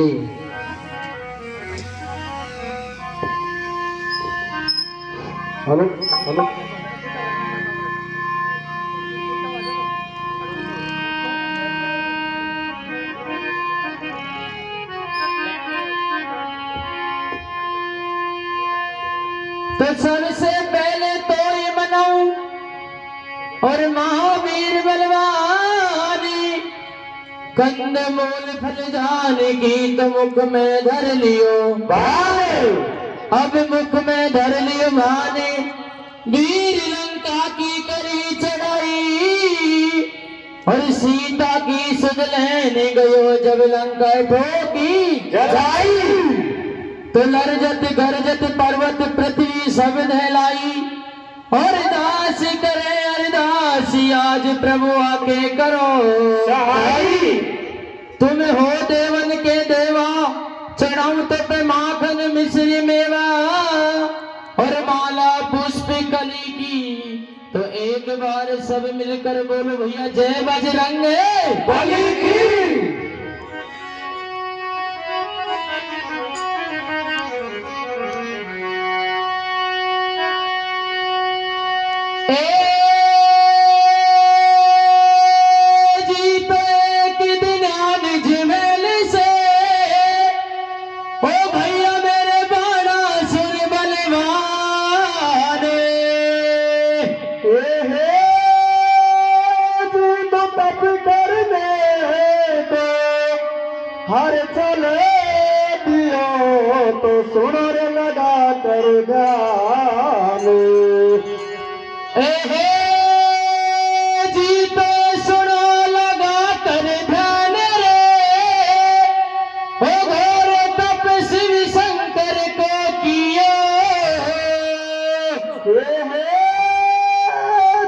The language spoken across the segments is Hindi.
जी हेलो हेलो। तो सबसे पहले तो ये मनाऊं और महावीर बलवानी कंद मूल फल जान की तो मुख में धर लियो भाने। अब मुख में धर लियो भाने वीर लंका की करी चढ़ाई और सीता की सुध लेने गयो जब लंका ठोकी जलाई। तो लरजत गरजत पर्वत पृथ्वी सब दहलाई और दास करे अरदास आज प्रभु आके करो सहाय। तुम हो देवन के देवा चढ़ाऊं तो पे माखन मिश्री मेवा और माला पुष्प कली की। तो एक बार सब मिलकर बोलो भैया जय बजरंग बली की। हर चले दियो तो सुनो रे लगा कर गाने। जी तो सुनो लगा कर ध्यान रे ओ घोर तप शिव शंकर को किए।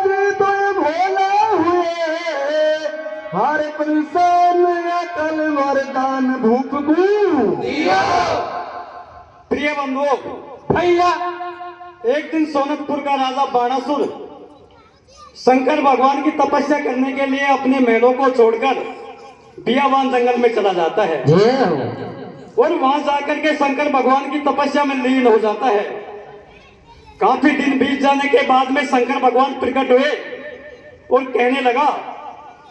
जी तो भोला हुए हर इंसान कल वरदान भूख दिया। प्रिय बंधुओं भैया, एक दिन सोनकपुर का राजा बाणासुर शंकर भगवान की तपस्या करने के लिए अपने महलों को छोड़कर बियावान जंगल में चला जाता है और वहां जाकर के शंकर भगवान की तपस्या में लीन हो जाता है। काफी दिन बीत जाने के बाद में शंकर भगवान प्रकट हुए और कहने लगा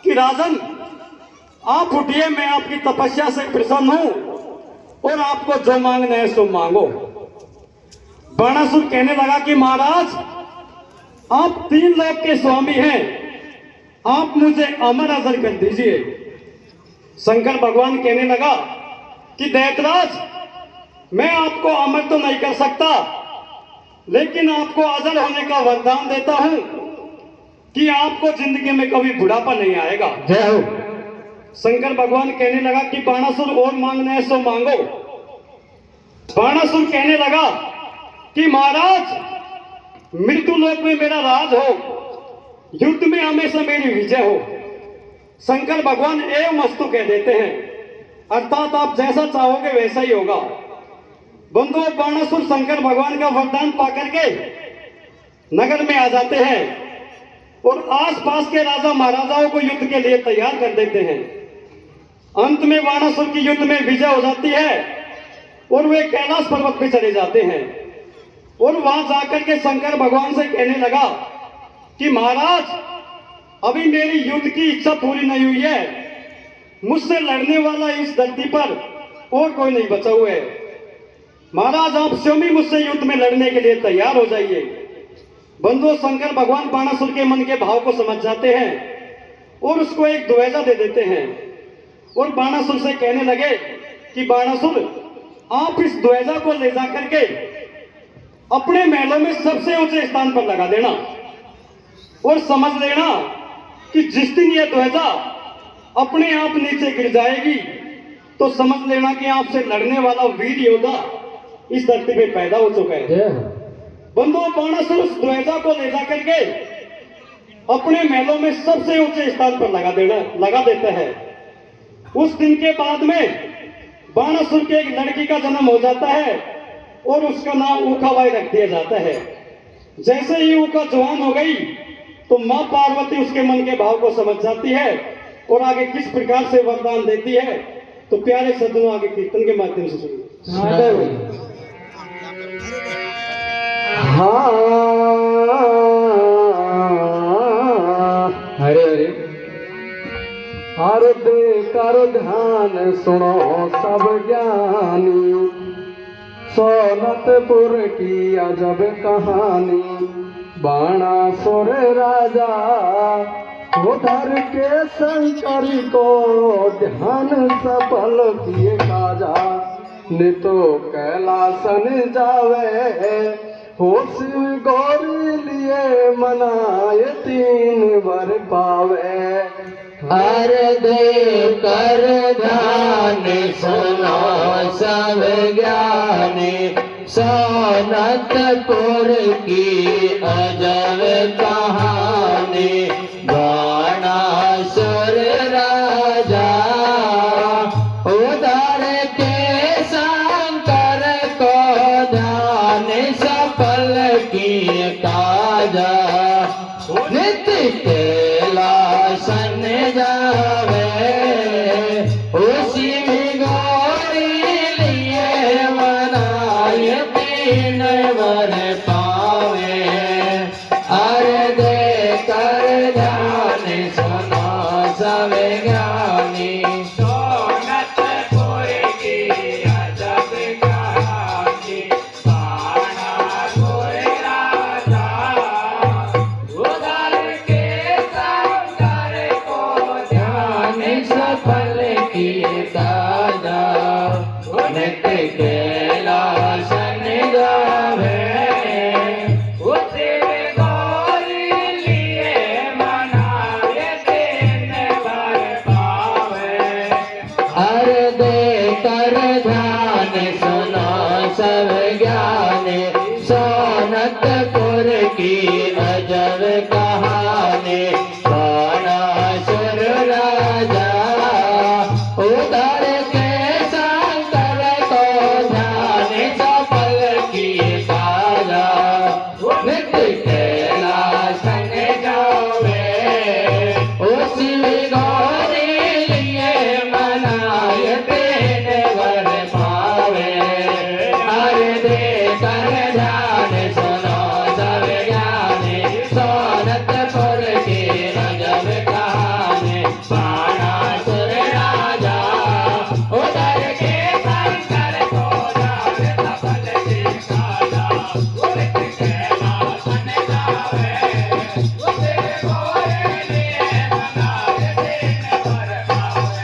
कि राजन आप उठिए, मैं आपकी तपस्या से प्रसन्न हूं और आपको जो मांगना है सो मांगो। बाणासुर कहने लगा कि महाराज आप 3 लोक के स्वामी हैं, आप मुझे अमर अजर कर दीजिए। शंकर भगवान कहने लगा कि दैतराज मैं आपको अमर तो नहीं कर सकता, लेकिन आपको अजर होने का वरदान देता हूं कि आपको जिंदगी में कभी बुढ़ापा नहीं आएगा। जय हो। शंकर भगवान कहने लगा कि बाणासुर और मांगना है सो मांगो। बाणासुर कहने लगा कि महाराज मृत्यु लोक में मेरा राज हो, युद्ध में हमेशा मेरी विजय हो। शंकर भगवान एवं मस्तु कह देते हैं, अर्थात आप जैसा चाहोगे वैसा ही होगा। बंधुओं बाणासुर शंकर भगवान का वरदान पाकर के नगर में आ जाते हैं और आसपास के राजा महाराजाओं को युद्ध के लिए तैयार कर देते हैं। अंत में बाणासुर की युद्ध में विजय हो जाती है और वे कैलाश पर्वत पे चले जाते हैं और वहां जाकर के शंकर भगवान से कहने लगा कि महाराज अभी मेरी युद्ध की इच्छा पूरी नहीं हुई है, मुझसे लड़ने वाला इस धरती पर और कोई नहीं बचा हुआ है। महाराज आप स्वयं ही मुझसे युद्ध में लड़ने के लिए तैयार हो जाइए। बंधुओं शंकर भगवान बाणासुर के मन के भाव को समझ जाते हैं और उसको एक ध्वजा दे देते हैं और बाणासुर से कहने लगे कि बाणासुर आप इस ध्वजा को ले जाकर के अपने महलों में सबसे ऊंचे स्थान पर लगा देना और समझ लेना कि जिस दिन यह ध्वजा अपने आप नीचे गिर जाएगी तो समझ लेना कि आपसे लड़ने वाला वीर योद्धा इस धरती पे पैदा हो चुका है। बंधुओं बाणासुर उस ध्वजा को ले जाकर के अपने महलों में सबसे ऊंचे स्थान पर लगा देता है। उस दिन के बाद में बाणासुर के एक लड़की का जन्म हो जाता है और उसका नाम ऊखाबाई रख दिया जाता है। जैसे ही ऊखा जवान हो गई तो मां पार्वती उसके मन के भाव को समझ जाती है और आगे किस प्रकार से वरदान देती है तो प्यारे शब्दों आगे कीर्तन के माध्यम से सुनिए। हाँ दो। हाँ हरे हरे हर दे कर ध्यान सुनो सब ज्ञानी, सोनतपुर की अजब कहानी। बाणासुर राजा उधर के शंकर को ध्यान सफल किए काजा। नितो कैलासन जावे हो शिव गौरी लिए मनाए 3 वर पावे। हर दे कर ध्यान सुनो सब ज्ञानी, सोनतपुर की अजब कहानी। बाणासुर राजा उधर के शंकर को ध्यान सफल किए काजा। नित्य कैलासन जावे उसी में गौरी लिए मनाए 3 वर पावे। अरे दे कर ध्यान सुनो सब ज्ञानी, सोनतपुर की अजब कहानी। बाणासुर राजा उधर के शंकर को ध्यान सफल किए काजा। नित्य कैलासन जावे उसी में गौरी लिए मनाए 3 वर पावे। हर दे कर ध्यान सुनो सब ज्ञानी, सोनतपुर की अजब कहानी। बाणासुर राजा उधर के शंकर को ध्यान सफल किए काजा। नित्य कैलासन जावे उसी गौरी लिए मनाए 3 वर पावे। हर दे कर ध्यान सुनो सब ज्ञानी, सोनतपुर की अजब कहानी। बाणासुर राजा उधर के शंकर को ध्यान सफल किए काजा। नित्य कैलासन जावे उसी गौरी लिए मनाए 3 वर पावे।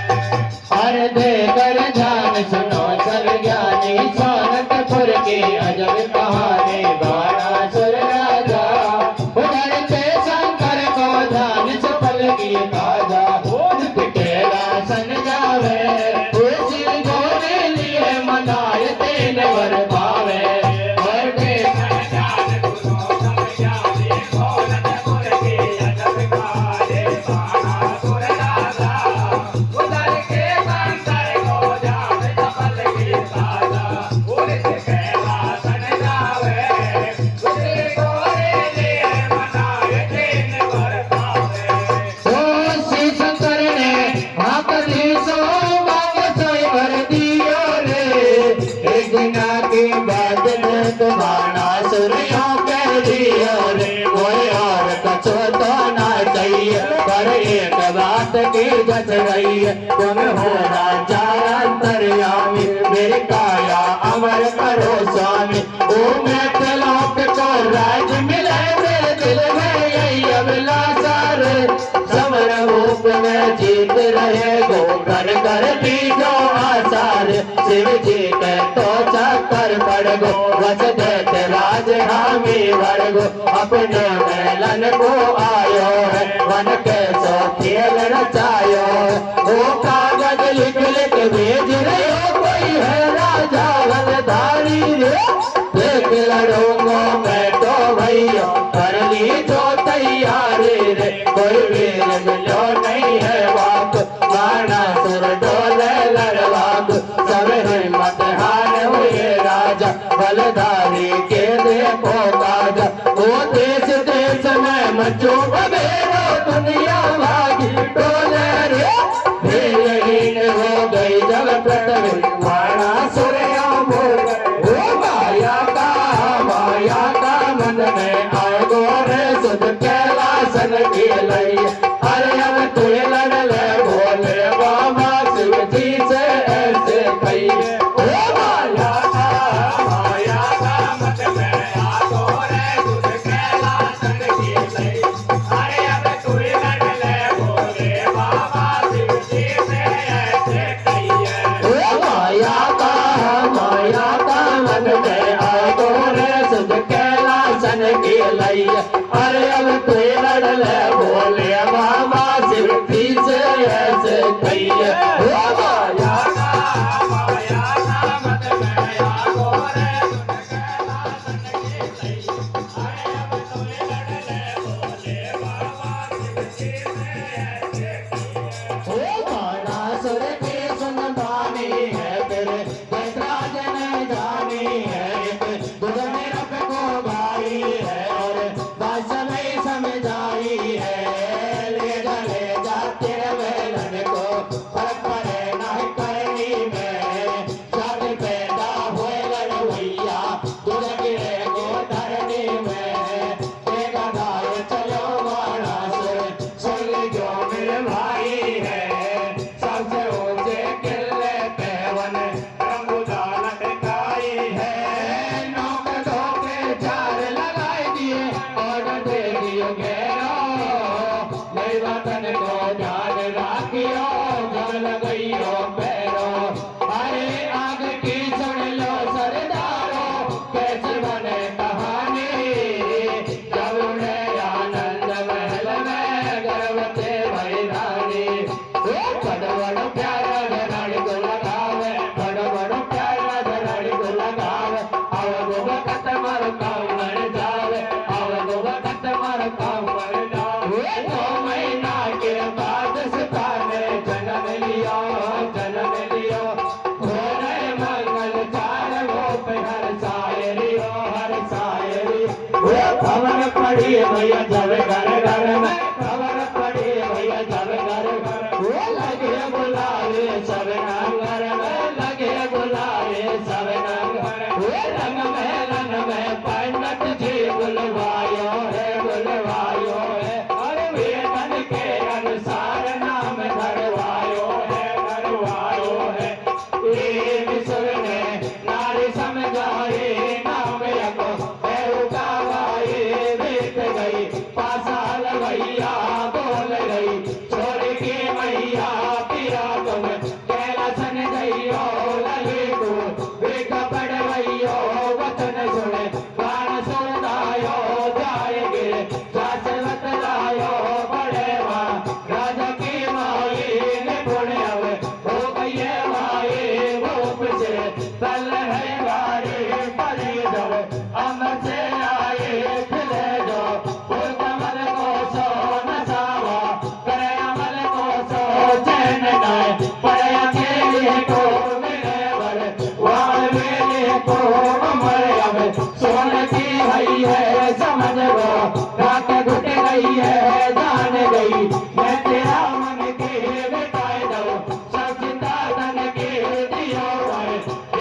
हर दे कर ध्यान सुनो सब ज्ञानी, सोनतपुर की अजब कहानी। बाणासुर राजा उधर के शंकर को ध्यान सफल किए काजा। नित्य कैलासन जावे उसी गौरी लिए मनाए 3 वर पावे। हर दे कर ध्यान सुनो सब ज्ञानी, सोनतपुर की अजब कहानी। बाणासुर राजा उधर के शंकर को ध्यान सफल किए काजा। नित्य कैलासन जावे उसी गौरी लिए मनाए 3 वर पावे। श्री शंकर ने आपकी सो मांग सोई भर दियो रे। एक दिना के बाद ने बाणासुर यूं कह दियो रे। कोई और कछो तो ना चाहिए, पर एक बात की जच रही है। तुम हो राजा अंतर्यामी, मेरी काया अमर करो स्वामी। ओ मैं त्रिलोक को राज मिले, मेरे दिल में यही अभिलाषा रे। समर रूप में जीत रहे गो, कर कर बीजो आसार। शिव जी के तो चक्कर पड़ गो, वस देते राज हामी वर्गो। अपने मेलन को आयो है, वन के सो खेल रचायो है। वो कागज लिख लिख भेज रहे हो, कोई है राजा वनधारी रे। देख लड़ूंगा मैं तो भैया, कर ली जो तैयारी रे। कोई वीर मिलो नहीं है बाप, बाणासुर डोले लड़वाक। सब हिम्मत हार हुए राजा, बलधारी के देखो काजा। वो देश देश में मचो बबेरो, दुनिया भागी डोले रे। हीन हो गई जग कैया अरे अब तू लड़ ले बोले बाबा शिव जी से ऐसे कैया ओ माया खबर पड़ी भैया जब घर घर में खबर पड़ी भैया जब घर घर वो लगे बुलावे सब घर में लगे बुलावे सब घर वो रंग में पंडित जी बुलवायो है अरे वेतन के अनुसार नाम धरवायो है ये विश्व ने नारी समझाए नाम भैया बोल गई छोड़ के मैया पिया तुम कैलासन गईयो लगे तू बेग पड़ गईयो वचन सुने प्राण सुनायो जाएगे जास बतलायो बड़े माँ राजा की माई ने पुण्य हो गई माई रूप से तल है गाड़ी परी जब अमर से आए खिले जो पढ़या के लिए को मेरे बर वाल मेरे को मरे अब सोन की भई है समझ लो रात घुट गई है जान गई मैं तेरा मन के बिताए दो सब चिंता धन के दियो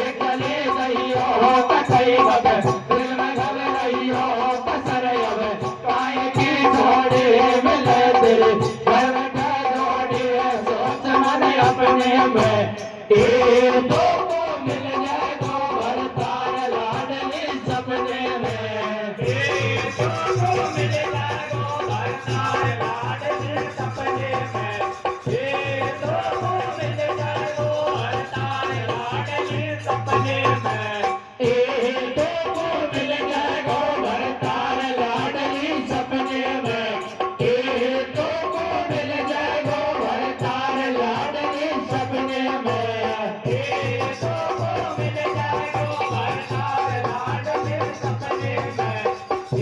एक ले गईयो कथई बद दिल में घल रहियो पसर अब काय की छोड़े मिले तेरे घर में अपने में एक दो को मिल जाए तो भरतार लाडली सपने में एक दो को मिल जाए तो भरतार लाडली सपने में एक दो को मिल जाए तो भरतार लाडली सपने में एक दो को मिल जाए तो भरतार लाडली सपने में एक दो को मिल जाए तो भरतार लाडली सपने में एक दो को मिल जाए तो भरतार लाडली सपने में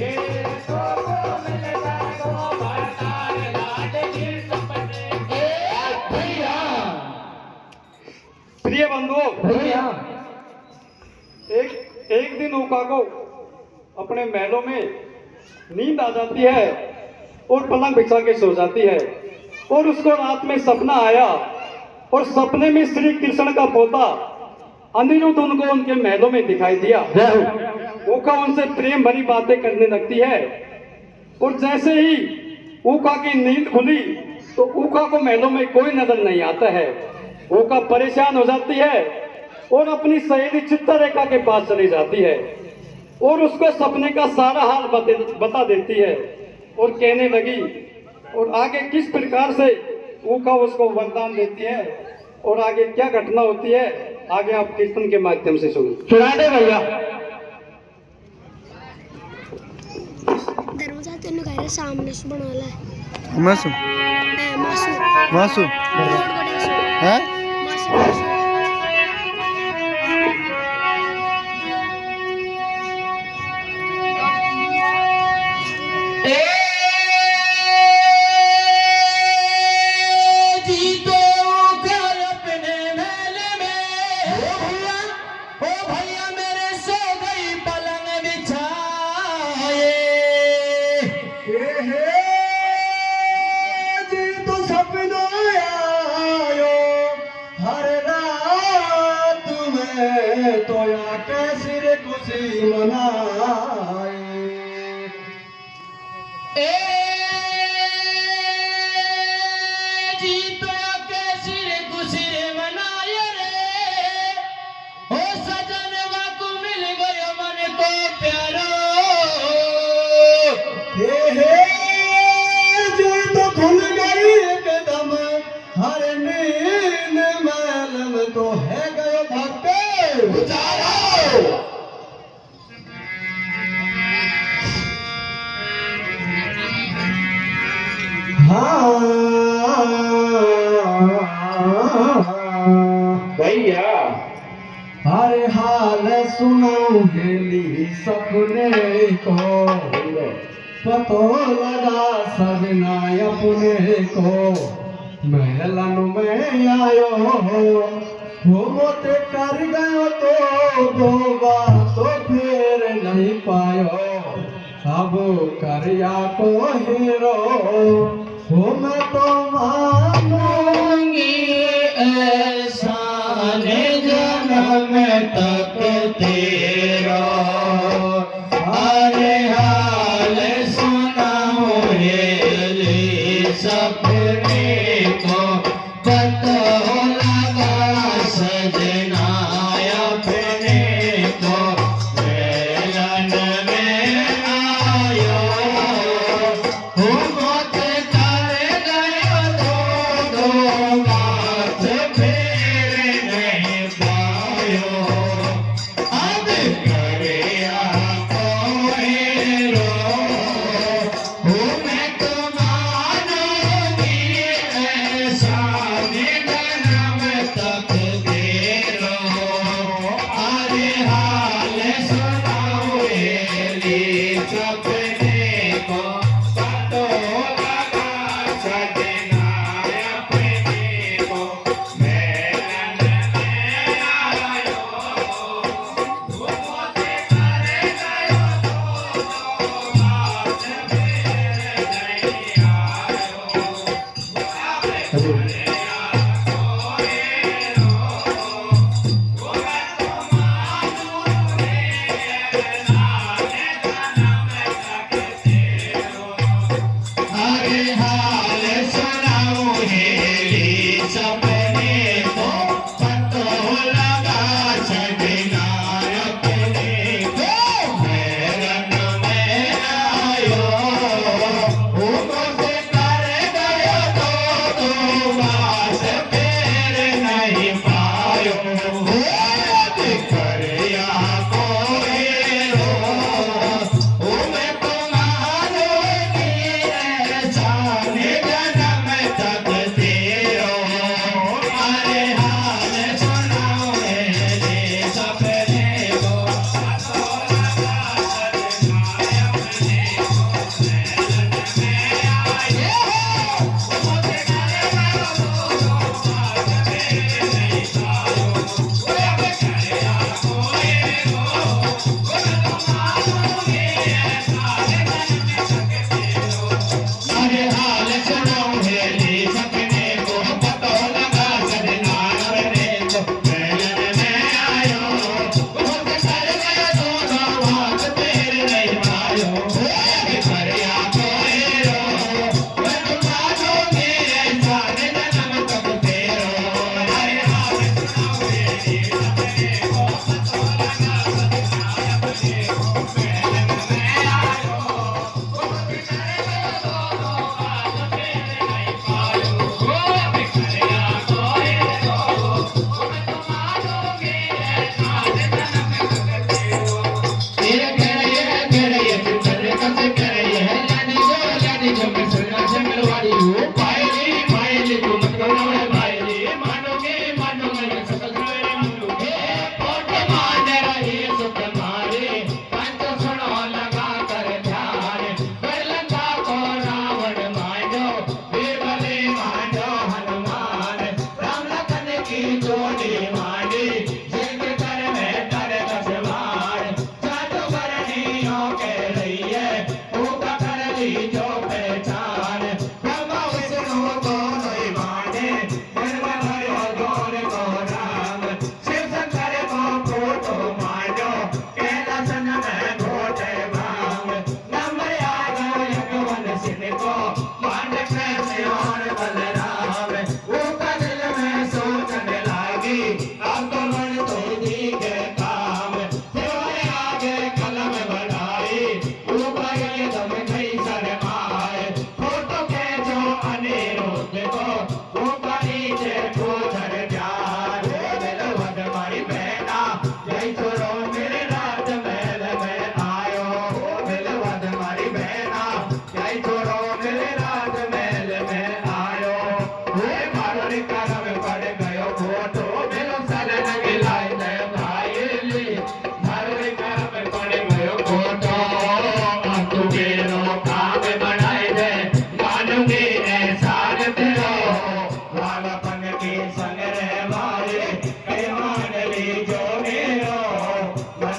एक दो को मिल जाए तो भरतार लाडली सपने में भैया प्रिय बंधुओं भैया एक दिन उका को अपने महलों में नींद आ जाती है और पलंग बिछा के सो जाती है और उसको रात में सपना आया और सपने में श्री कृष्ण का पोता अनिरुद्ध उनको उनके महलों में दिखाई दिया। ऊका उनसे प्रेम भरी बातें करने लगती है और जैसे ही ऊका की नींद खुली तो ऊका को महलों में कोई नजर नहीं आता है। ऊका परेशान हो जाती है और अपनी सहेली चित्ररेखा के पास चली जाती है और उसको सपने का सारा हाल बता देती है और कहने लगी और आगे किस प्रकार से ऊका उसको वरदान देती है और आगे क्या घटना होती है आगे आप कीर्तन के माध्यम से सुनिए। सुना दे भैया। मेरे सामने से बना ला मासू मासू मासू रोड बड़े सो है मासू मासू ए जीतो घर अपने महल में ओ भैया मेरे सो गई पलंग बिछाए जी तो सपना आयो हर रात में तो या कैसी रे खुशी मनाए ए जीतो के सिर गुसिर मनाए रे ओ सजन वाकु मिल गयो मन को प्यारो हे जी तो खुल गई एकदम हर नींद मैलम तो है गयो भक्के गुजारो हाँ भैया अरे हाल सुनाऊं हेली सपने को पतो लगा सजना अपने को महलन में आयो हो मोते कर गयो तो दो बात तो फिर नहीं पायो अब करिया को हीरो हो मैं तो मानूंगी एहसान जन्म तक तेरा अरे हाल सुनाओ हेली सपने को पतो लगा सजना अपने को मेलन में आयो हो मौत कर गयो दो बात फिर नहीं पायो अब करे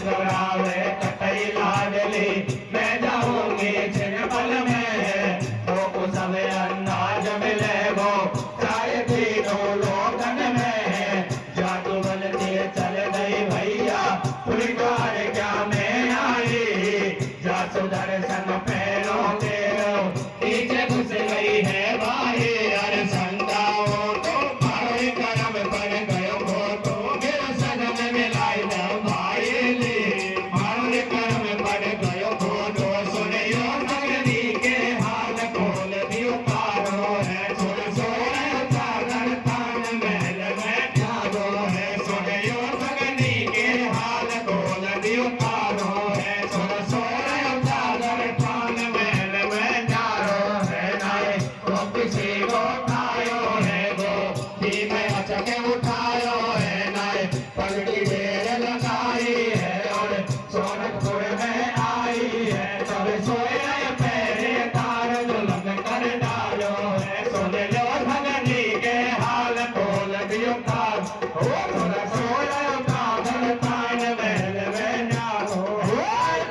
घबरावे कतई लाडली मैं जाऊंगी छिनपल में तो उस समय अंदाज मिले वो चाहे तीनों लोकन में जादू बनती चल गई भैया पुरकार क्या में आई जा सुदर्शन पैरों के नीचे घुस गई है भाई अरे संताओं तो मारे करम पर गयो हो तो मेरे सदन में लाई दो भाई ले मारे करम पर गयो हो तो सुनियो नगरी के हाल खोल दियो पारो है छोड़ सोए उतार तान महल में जागो है सुनियो नगरी के हाल खोल दियो पारो है छोड़ सोए उतार तान महल में जारो है नाए तो किसी को उठायो है गो कि मैं अचके उठायो है नाए पगड़ी ढेर लगाई है और सोनकपुर में आई है तब सोए पैरे तार दुल्हन कर डालो है सुन लो भगनी के हाल खोल दियो तार ओ थोड़ा सोया कागल तान महल में जाओ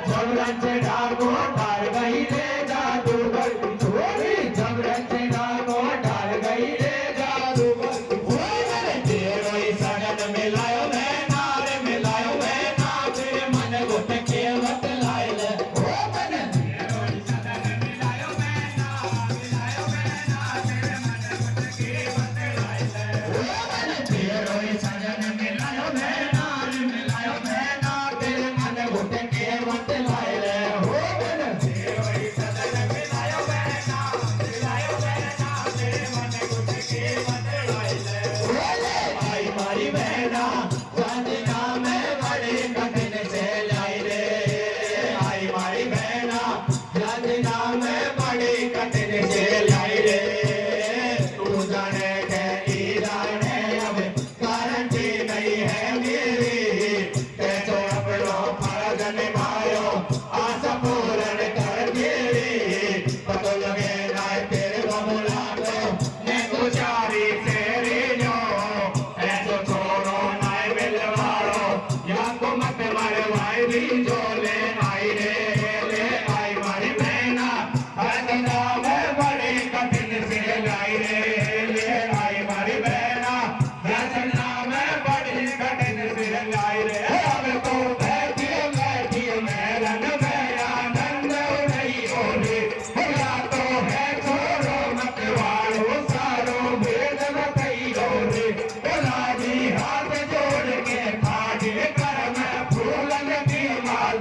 जबरन से डाको डाल गई रे जादूगर की छोरी जबरन से डाको डाल गई रे जादूगर की छोरी मेरे तेरो ही सगन मिलायो मैं नारे मिलायो मैं ना तेरे मन गुट के वत लाइले ओ मैंने तेरो ही सगन मिलायो मैं ना मिलायो मैं ना तेरे मन गुट के वत लाइले ओ मैंने तेरो ही सगन मिलायो मैं नारे मिलायो मैं ना तेरे मन गुट के वत लाइले ओ मैंने तेरो ही सगन मिलायो मैं ना मिलायो मैं ना तेरे मन गुट के वत लाइले ओ आई मारी बहना जाना मैं बड़े कठिन से लाई रे आई मारी बहना जाना मैं बड़े कठिन से लाई रे तू जाने के ई जाने अब गारंटी नहीं है मेरी कैसो अपनो फर्ज निभायो आशा पूर्ण कर मेरी पतो लगे ना तेरे बमुला को मैं गुजारी तेरी जो ऐसो छोड़ो ना मिलवाड़ो या को मत मरवाई भी जो ले आई मारी बहना हरदा में बड़ी कठिन से लाई रे ले आई मारी बहना हरदा में बड़ी कठिन से लाई रे अब तो बैठी मैरन में आनंद नहीं हो रे या तो है छोड़ो मत वालो सारो भेद बताई हो रे राजी हाथ जोड़ के फाड़े कर मैं फूलन की माला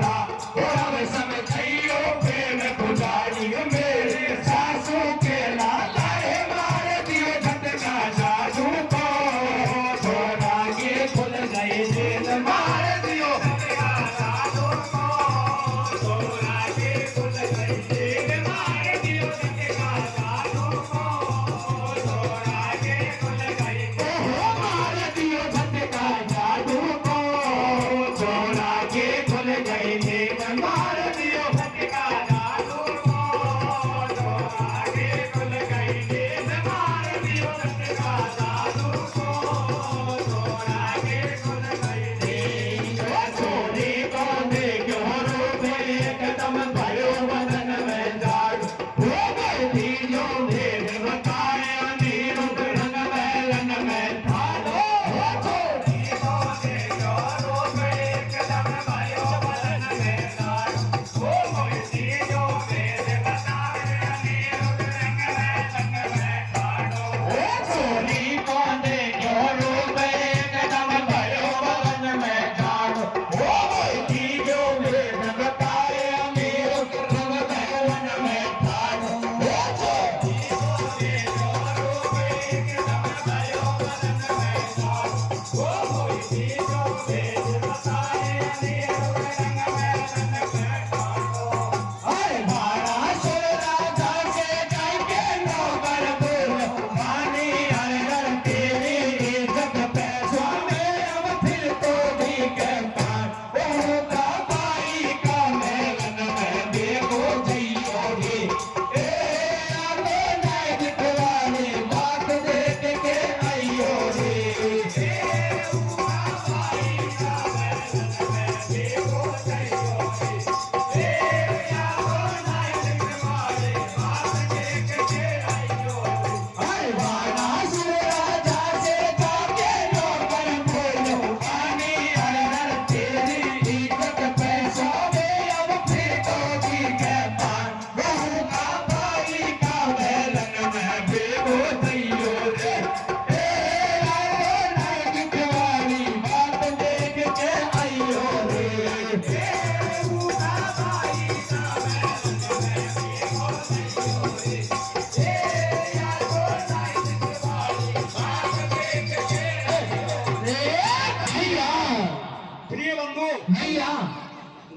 को भैया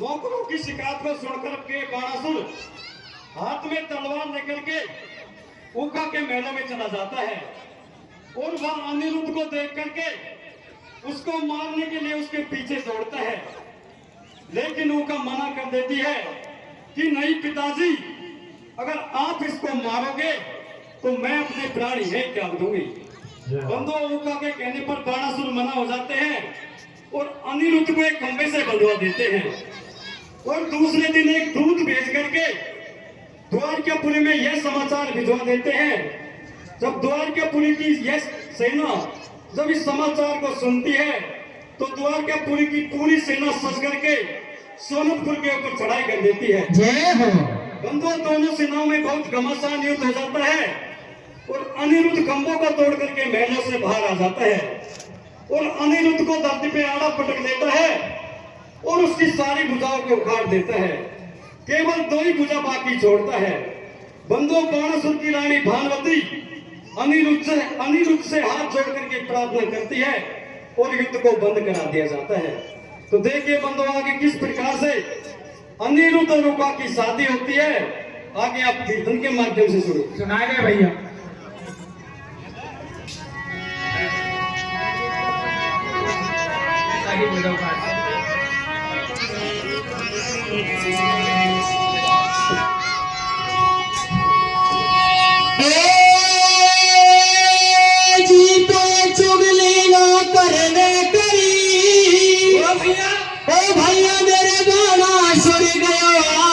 नौकरों की शिकायत को सुनकर के बाणासुर हाथ में तलवार लेकर के ऊका के महलों में चला जाता है और वह अनिरुद्ध को देख करके उसको मारने के लिए उसके पीछे दौड़ता है, लेकिन ऊका मना कर देती है कि नहीं पिताजी, अगर आप इसको मारोगे तो मैं अपने प्राण यहीं त्याग दूंगी। बंधुओं, ऊका के कहने पर बाणासुर मना हो जाते हैं और अनिरुद्ध को एक खंभे से बंधवा देते हैं और दूसरे दिन एक दूत भेज करके द्वारकापुरी में यह समाचार भिजवा देते हैं। जब द्वारकापुरी की यह सेना जब इस समाचार को सुनती है तो द्वारकापुरी की पूरी सेना सज करके सोनपुर के ऊपर चढ़ाई कर देती है। जय हो। बंधुओं, दोनों सेनाओं में बहुत घमासान युद्ध हो जाता है और अनिरुद्ध खंभों को तोड़ करके महलों से बाहर आ जाता है और अनिरुद्ध को धरती पे आड़ा पटक देता है और उसकी सारी भुजाओं को उखाड़ देता है। केवल 2 ही भुजा बाकी छोड़ता है। बंधुओं, बाणासुर की रानी भानुमति अनिरुद्ध से हाथ जोड़ करके प्रार्थना करती है और युद्ध को बंद करा दिया जाता है। तो देखिए बंधुओं, आगे किस प्रकार से अनिरुद्ध और ऊका की शादी होती है, आगे आप कीर्तन के माध्यम से सुनो। सुनाएंगे भैया। जी तो चुगली ना करने करी, ओ भैया मेरे गाना सुन गया।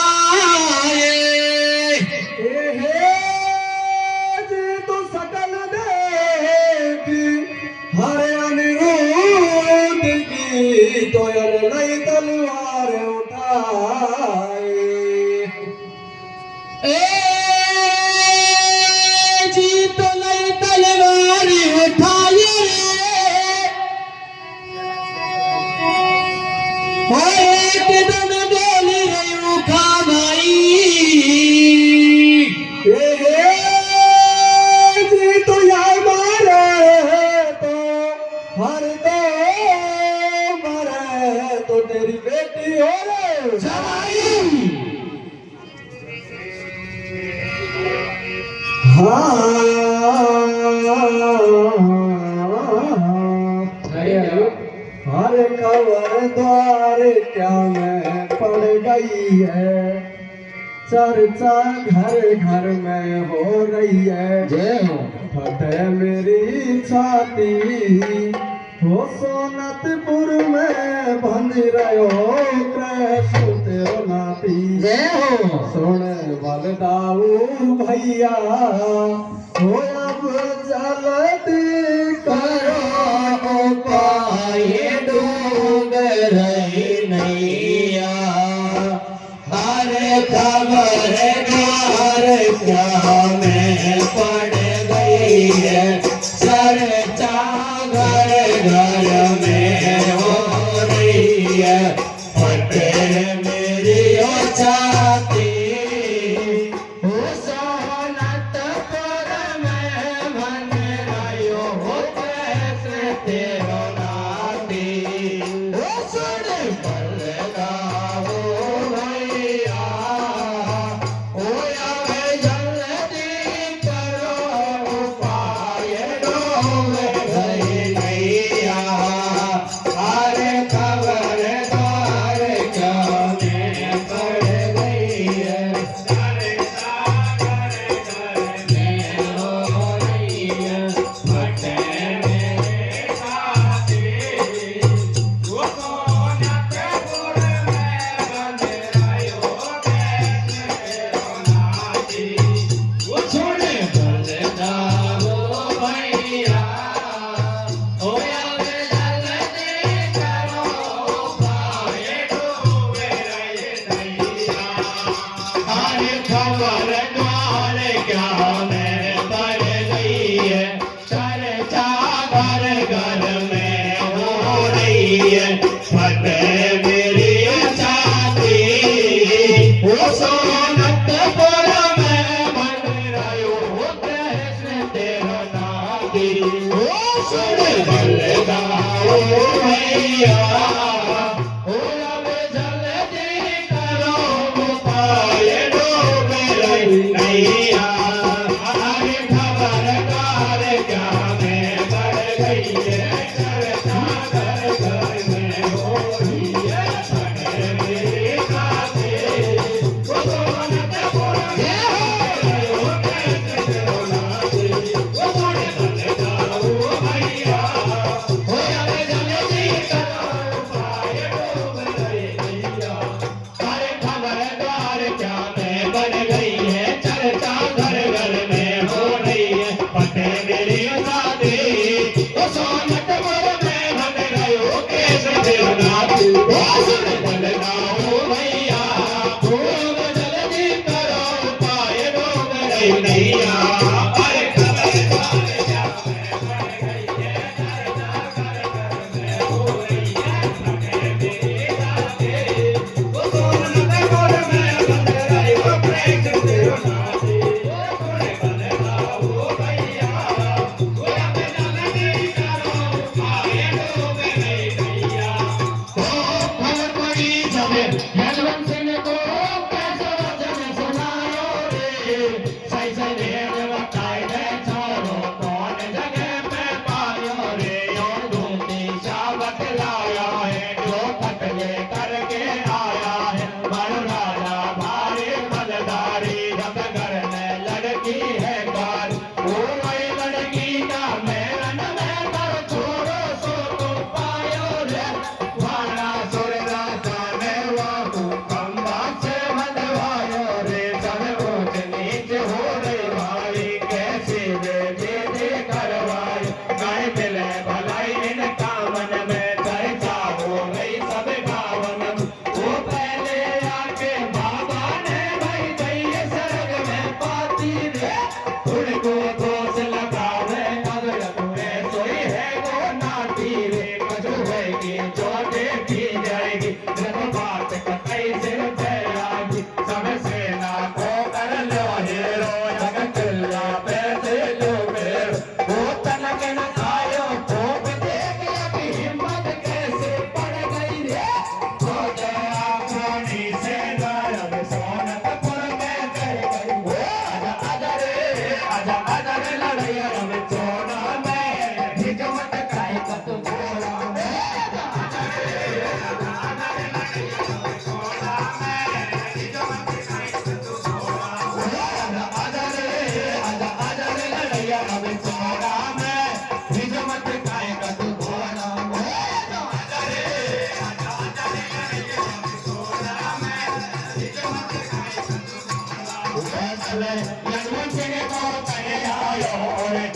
जी तो सकल देवी हरे अनिरुद्ध की तो नई तलवार उठाए। जी तो नई तलवार उठाए एक दम बोली रही ऊका भाई। जी तो यार मारे तो हर दो मारे तो तेरी बेटी हो रे जवाई। हर खबर द्वार क्या में पड़ गई है, चर्चा घर घर में हो रही है। जय हो। फतेह मेरी छाती हो सोनतपुर में बंध रहो कृष्ण तेरो नाती। जय हो। सुन बलदाऊ भैया हो अब जल्दी करो पाए डूब रही नैया। हर खबर क्या में पड़ गई है, चर्चा घर घर में हो रही है। फतेह मेरी ओ छाती हो सोनतपुर में बन रही हो कैसे तेरो नाती। हो सुन बलदाऊ भैया हो अब जल्दी करो उपाय डूब गई नैया। हर खबर द्वार क्या में पड़ गई है, चर्चा घर घर में हो रही है। फतेह मेरे साथी वो सोनतपुर बदलाओ भैया खूब जल्दी करो पाए डूब गई नैया अरे खबरदार जावे पड़ गई है करना कर कर में हो रही है सके मेरी जाते वो सोन न गोर में बंद रही वो प्रेम से उठाती वो थोड़े बदलाओ भैया वो अब जल्दी करो पाए डूब गई नैया खबर पड़ी जब यशवंत सिंह को कैसे वचन सुनायो रे सही सही भेद बताए दे छोरो कौन जगह पे पायो रे और धूमती सा बतलाया है जो खटले करके आया है मारो राजा भारी बलदारी रब घर में लड़की है कार वो वही लड़की का मेरन में कर छोड़ो सो तो पायो रे वाला सुर राजा ने वो कंबा से बंधवायो रे सब ऊंच नीच हो रही भाई कैसे दे करवाई गाय मिले भलाई इन कामन में चर्चा हो गई सब गावन वो पहले आके बाबा ने भाई गई स्वर्ग में पाती रे उनको दोष लगावे अगर तुम्हें सोई है वो नाटी रे कछुए की चोटे की जाएगी जब बात कतई सिर पे आएगी सब सेना को कर लो हीरो जग चिल्ला पे दे लो बेर वो तनक न खायो खूब देख अभी हिम्मत कैसे पड़ गई रे हो गया कोनी से गायब सोनतपुर में कर गई वो आजा रे लड़ैया रब चोरा में हिजमत काहे कत बोला में आजा रे लड़ैया रब चोरा में हिजमत काहे कत बोला आजा रे लड़ैया रब चोरा में हिजमत काहे कत बोला आजा रे लड़ैया रब चोरा में हिजमत काहे कत बोला यशवंत सिंह को कहे आयो रे